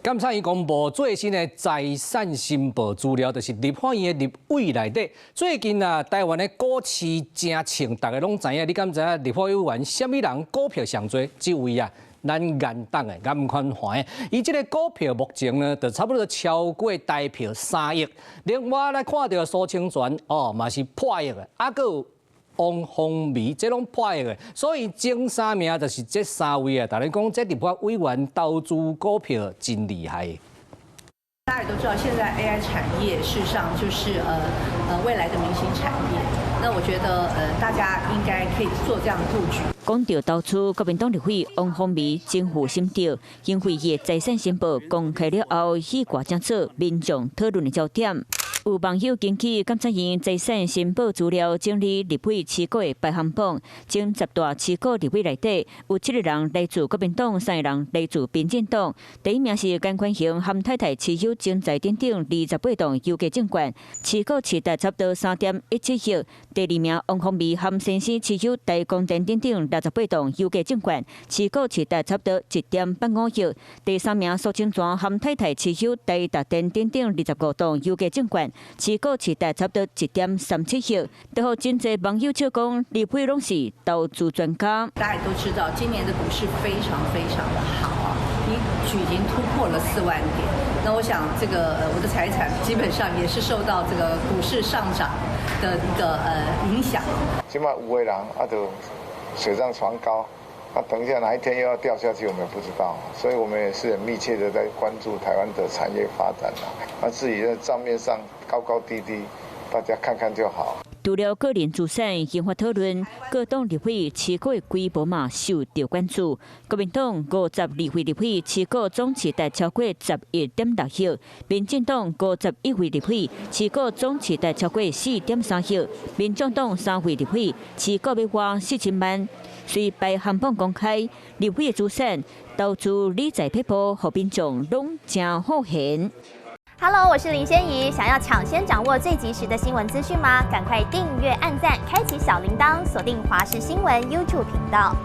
監察院公布最新的財產申報資料，就是立法院的立委內底。最近啊，台灣的股市真靜，大家攏知影。你敢知影立法委員什麼人股票上多？這位啊，咱顏黨的顏寬恆，伊這個股票目前呢，就差不多超過台票3億。另外來看到蘇清泉哦，嘛是破億的，啊個王鴻薇這攏破億的，所以前3名就是這3位啊。大家講這立法委員投資股票真厲害。大家也都知道，現在 AI 產業事實上就是未來的明星產業。那我覺得大家應該可以做這樣的佈局。講到投資，國民黨立委王鴻薇政府心得，因為伊的財產申報公開了後，迄掛正做民眾討論的焦點。有網友根據監察院財產申報資料整理立委持股的排行榜，前10大持股立委內底有7個人來自國民黨，3個人來自民進黨。第一名是顏寬恆和太太持有前財電等28檔有價證券，持股持達差不多3.17億。第二名王鴻薇和先生持有台光電等68檔有價證券，持股持達差不多1.85億。第三名蘇清泉和太太持有台達電等25檔有價證券，持股持達差不多1.37億。都好真濟網友笑講，立委攏是投資專家。大家也都知道，今年的股市非常的好啊，已經突破了4萬點。那我想，這個我的財產基本上也是受到這個股市上漲的一個影響。起碼5個人就水漲船高，等一下哪一天又要掉下去，我們也不知道。所以我們也是很密切的在關注台灣的產業發展自己在賬面上高高低低，大家看看就好。除了個人資產引發討論，各黨立委持股的規模嘛受到關注。國民黨52位立委持股總持達超過11.6億，民進黨51位立委持股總持達超過4.3億，民眾黨3位立委持股要花4000萬。隨排行榜公開，立委的資產投資理財撇步，和民眾攏真好閒。Hello， 我是林仙怡。想要搶先掌握最及時的新聞資訊嗎？趕快訂閱、按讚、開啟小鈴鐺，鎖定華視新聞 YouTube 頻道。